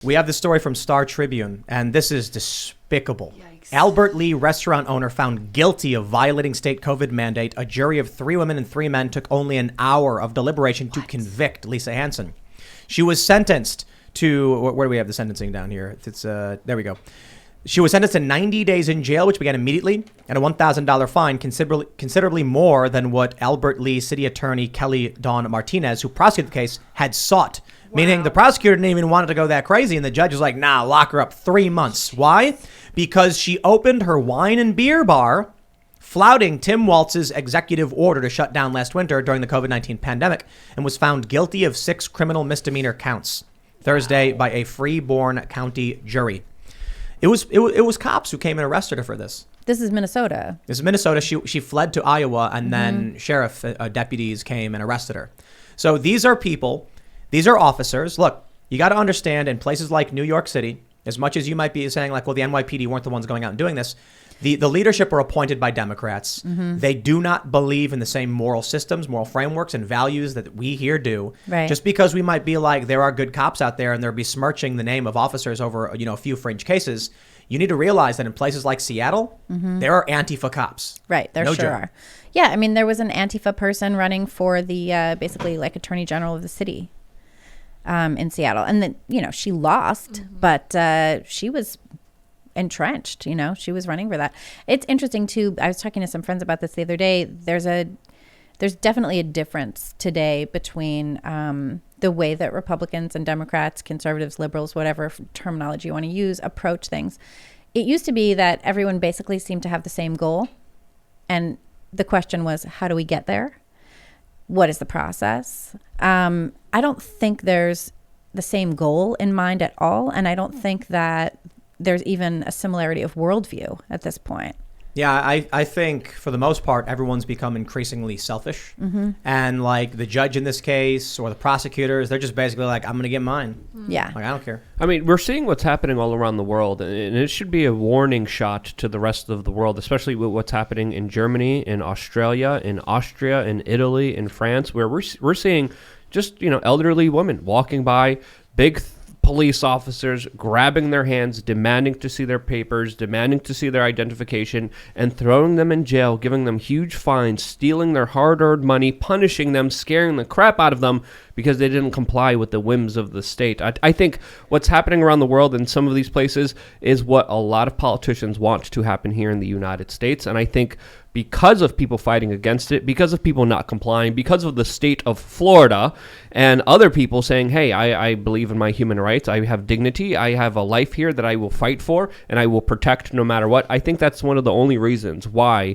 We have this story from Star Tribune, and this is despicable. Yikes. Albert Lee restaurant owner found guilty of violating state COVID mandate. A jury of 3 women and 3 men took only an hour of deliberation to convict Lisa Hansen. She was sentenced to, where do we have the sentencing down here? It's there we go. She was sentenced to 90 days in jail, which began immediately, and a $1,000 fine, considerably more than what Albert Lee City Attorney Kelly Dawn Martinez, who prosecuted the case, had sought. Wow. Meaning the prosecutor didn't even want it to go that crazy, and the judge was like, nah, lock her up 3 months. Why? Because she opened her wine and beer bar, flouting Tim Walz's executive order to shut down last winter during the COVID-19 pandemic, and was found guilty of 6 criminal misdemeanor counts Thursday by a Freeborn County jury. It was cops who came and arrested her for this. This is Minnesota. This is Minnesota. She fled to Iowa, and then sheriff deputies came and arrested her. So these are people, these are officers. Look, you got to understand, in places like New York City, as much as you might be saying like, well, the NYPD weren't the ones going out and doing this, the leadership are appointed by Democrats. They do not believe in the same moral systems, moral frameworks, and values that we here do. Right. Just because we might be like, there are good cops out there and they're besmirching the name of officers over, a few fringe cases, you need to realize that in places like Seattle, there are Antifa cops. Right, there sure are. Yeah, I mean, there was an Antifa person running for the basically like Attorney General of the city in Seattle. And then, she lost, but she was entrenched, she was running for that. It's interesting too. I was talking to some friends about this the other day. There's definitely a difference today between the way that Republicans and Democrats, conservatives, liberals, whatever terminology you want to use, approach things. It used to be that everyone basically seemed to have the same goal. And the question was, how do we get there? What is the process? I don't think there's the same goal in mind at all. And I don't think that there's even a similarity of worldview at this point. Yeah, I think for the most part, everyone's become increasingly selfish. And like the judge in this case or the prosecutors, they're just basically like, I'm going to get mine. Yeah. Like, I don't care. I mean, we're seeing what's happening all around the world, and it should be a warning shot to the rest of the world, especially with what's happening in Germany, in Australia, in Austria, in Italy, in France, where we're seeing just, elderly women walking by, big police officers grabbing their hands, demanding to see their papers, demanding to see their identification, and throwing them in jail, giving them huge fines, stealing their hard-earned money, punishing them, scaring the crap out of them because they didn't comply with the whims of the state. I think what's happening around the world in some of these places is what a lot of politicians want to happen here in the United States, and I think because of people fighting against it, because of people not complying, because of the state of Florida and other people saying, hey, I believe in my human rights, I have dignity, I have a life here that I will fight for and I will protect no matter what. I think that's one of the only reasons why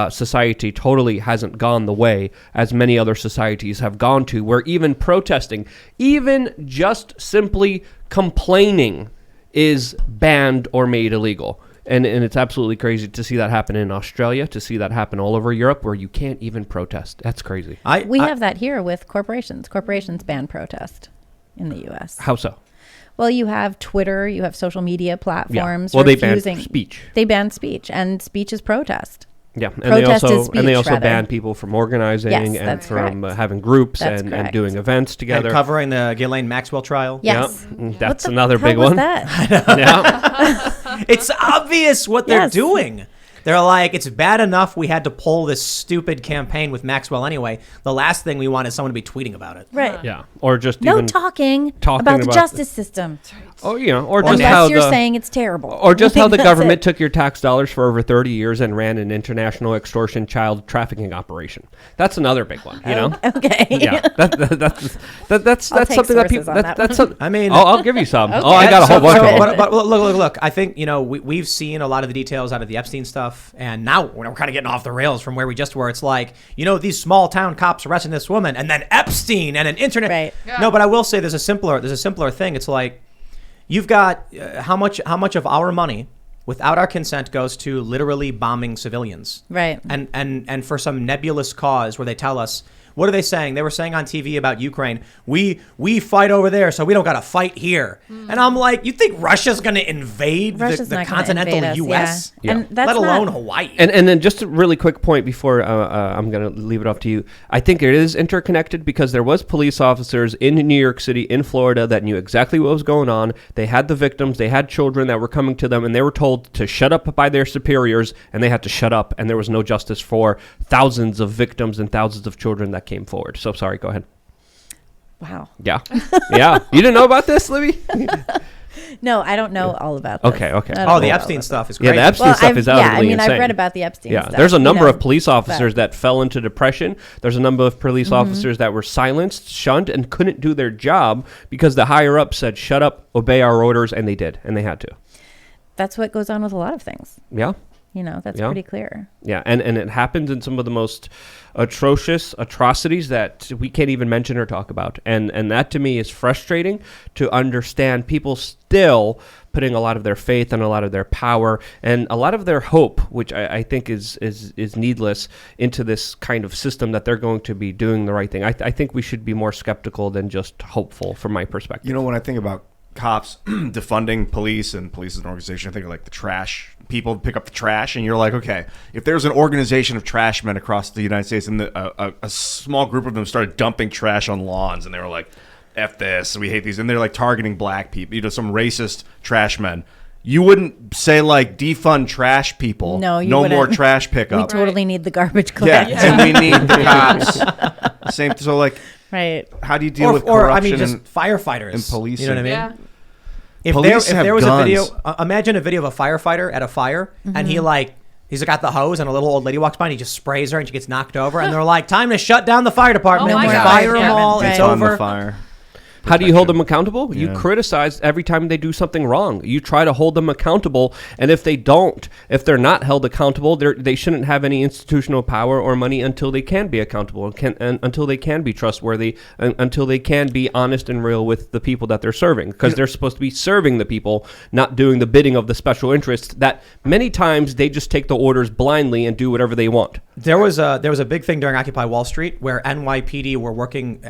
society totally hasn't gone the way as many other societies have gone to, where even protesting, even just simply complaining is banned or made illegal. And it's absolutely crazy to see that happen in Australia, to see that happen all over Europe, where you can't even protest. That's crazy. We have that here with corporations. Corporations ban protest in the U.S. How so? Well, you have Twitter, you have social media platforms. Yeah. Well, they ban speech. They ban speech, and speech is protest. Yeah, and protest they also ban people from organizing and from having groups and doing events together. And covering the Ghislaine Maxwell trial. Yes. Yeah, that's another big was one. That? Yeah. It's obvious what they're doing. They're like, it's bad enough we had to pull this stupid campaign with Maxwell anyway. The last thing we want is someone to be tweeting about it. Right. Yeah. Or just even talking about the justice system. Oh, or just unless how you're saying it's terrible. Or just how the government took your tax dollars for over 30 years and ran an international extortion child trafficking operation. That's another big one, Okay. Yeah. That's something that people that's I mean, I'll give you some. Okay. Oh, I got a whole bunch. But look. I think we've seen a lot of the details out of the Epstein stuff, and now we're kind of getting off the rails from where we just were. It's like, these small town cops arresting this woman, and then Epstein and an internet. Right. Yeah. No, but I will say there's a simpler thing. It's like, you've got how much of our money without our consent goes to literally bombing civilians. Right. And for some nebulous cause where they tell us, what are they saying? They were saying on TV about Ukraine, we fight over there, so we don't got to fight here. And I'm like, you think Russia's going to invade the continental U.S.? Yeah. And that's let alone Hawaii. And then just a really quick point before I'm going to leave it off to you. I think it is interconnected because there was police officers in New York City, in Florida, that knew exactly what was going on. They had the victims. They had children that were coming to them, and they were told to shut up by their superiors, and they had to shut up, and there was no justice for thousands of victims and thousands of children that came forward. So sorry, go ahead. Wow. Yeah. Yeah. You didn't know about this, Libby? No, I don't know all about this. Okay. Oh, the Epstein stuff is great. Yeah, the Epstein stuff is outwardly insane. I've read about the Epstein stuff. There's a number of police officers that fell into depression. There's a number of police officers that were silenced, shunned, and couldn't do their job because the higher up said, shut up, obey our orders, and they did, and they had to. That's what goes on with a lot of things. Yeah. That's pretty clear. Yeah, and it happens in some of the most atrocious atrocities that we can't even mention or talk about. And that to me is frustrating to understand people still putting a lot of their faith and a lot of their power and a lot of their hope, which I think is needless, into this kind of system that they're going to be doing the right thing. I think we should be more skeptical than just hopeful from my perspective. You know, when I think about cops defunding police and police as an organization, I think of like the trash people pick up the trash, and you're like, okay, if there's an organization of trash men across the United States and a small group of them started dumping trash on lawns, and they were like, F this, we hate these, and they're like targeting black people, some racist trash men, you wouldn't say like defund trash people. No, you no wouldn't. more trash pickup. We totally need the garbage collector. Yeah, and we need the cops. Same. So like, right? How do you deal with corruption? Just firefighters and policing. You know what I mean? Yeah. If there was a video, imagine a video of a firefighter at a fire, and he's got the hose, and a little old lady walks by, and he just sprays her, and she gets knocked over, and they're like, "Time to shut down the fire department. Oh my God. Fire them all. It's over." On the fire. How do you hold them accountable? Yeah. You criticize every time they do something wrong. You try to hold them accountable, and if they're not held accountable, they shouldn't have any institutional power or money until they can be accountable, and until they can be trustworthy, until they can be honest and real with the people that they're serving, because they're supposed to be serving the people, not doing the bidding of the special interests that many times they just take the orders blindly and do whatever they want. There was a big thing during Occupy Wall Street where NYPD were working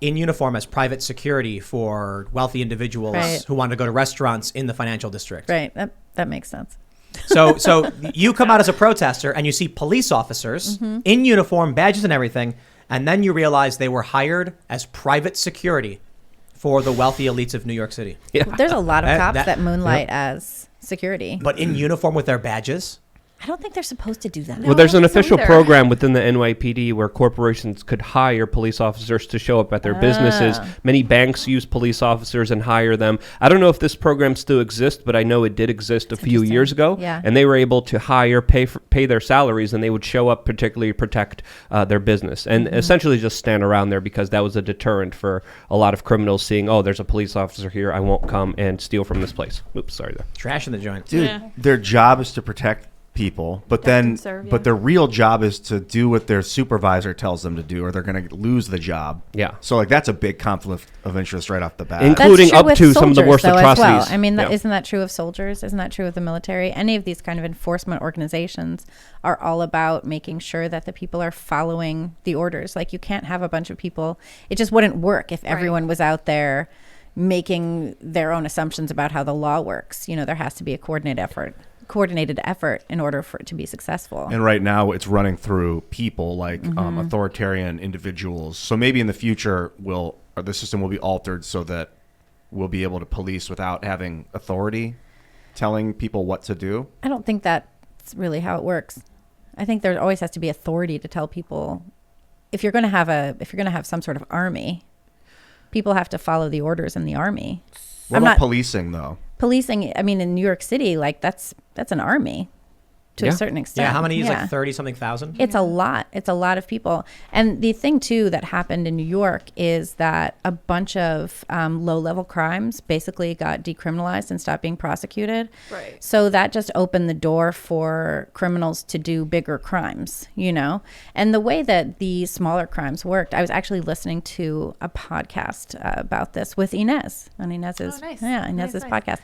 in uniform as private security for wealthy individuals who wanted to go to restaurants in the financial district. Right. That makes sense. So you come out as a protester and you see police officers in uniform, badges and everything, and then you realize they were hired as private security for the wealthy elites of New York City. Yeah. There's a lot of cops that moonlight as security. But in uniform with their badges? I don't think they're supposed to do that. Well, there's an official program within the NYPD where corporations could hire police officers to show up at their businesses. Many banks use police officers and hire them. I don't know if this program still exists, but I know it did exist a few years ago. Yeah. And they were able to pay their salaries, and they would show up particularly protect their business and essentially just stand around there because that was a deterrent for a lot of criminals seeing, oh, there's a police officer here. I won't come and steal from this place. Oops, sorry there. Trash in the joint. Dude, their job is to protect people, but their real job is to do what their supervisor tells them to do, or they're going to lose the job. Yeah. So like that's a big conflict of interest right off the bat. Including up to some of the worst atrocities. Well. I mean, isn't that true of soldiers? Isn't that true of the military? Any of these kind of enforcement organizations are all about making sure that the people are following the orders. Like you can't have a bunch of people. It just wouldn't work if everyone was out there making their own assumptions about how the law works. There has to be a coordinated effort in order for it to be successful. And right now it's running through people like authoritarian individuals. So maybe in the future the system will be altered so that we'll be able to police without having authority telling people what to do. I don't think that's really how it works. I think there always has to be authority to tell people if you're going to have some sort of army, people have to follow the orders in the army. What about policing though? Policing, I mean, in New York City, like that's an army to a certain extent. Yeah, how many is like 30-something thousand? It's a lot. It's a lot of people. And the thing too that happened in New York is that a bunch of low-level crimes basically got decriminalized and stopped being prosecuted. Right. So that just opened the door for criminals to do bigger crimes, And the way that the smaller crimes worked, I was actually listening to a podcast about this with Inez on Inez's podcast.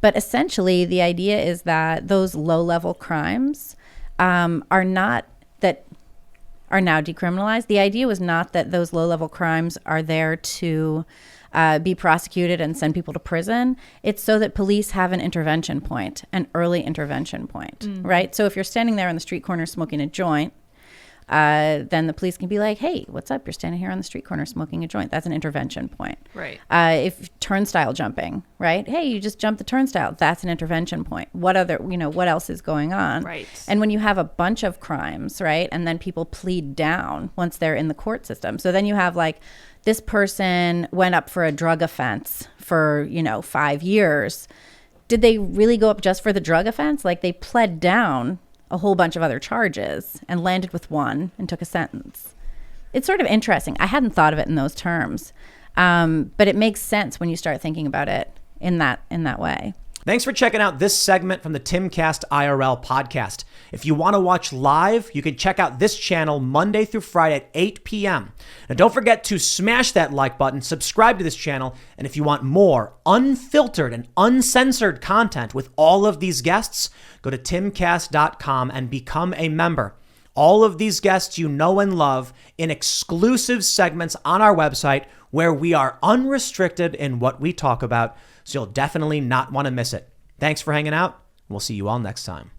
But essentially, the idea is that those low-level crimes are not that are now decriminalized. The idea was not that those low-level crimes are there to be prosecuted and send people to prison. It's so that police have an intervention point, an early intervention point, right? So if you're standing there on the street corner smoking a joint, then the police can be like, hey, what's up? You're standing here on the street corner smoking a joint. That's an intervention point. Right. If turnstile jumping, right? Hey, you just jumped the turnstile. That's an intervention point. What else is going on? Right. And when you have a bunch of crimes, right? And then people plead down once they're in the court system. So then you have like, this person went up for a drug offense for, 5 years. Did they really go up just for the drug offense? Like they pled down a whole bunch of other charges and landed with one and took a sentence. It's sort of interesting. I hadn't thought of it in those terms, but it makes sense when you start thinking about it in that way. Thanks for checking out this segment from the Timcast IRL podcast. If you want to watch live, you can check out this channel Monday through Friday at 8 p.m. And don't forget to smash that like button, subscribe to this channel, and if you want more unfiltered and uncensored content with all of these guests, go to timcast.com and become a member. All of these guests you know and love in exclusive segments on our website where we are unrestricted in what we talk about, so you'll definitely not want to miss it. Thanks for hanging out. We'll see you all next time.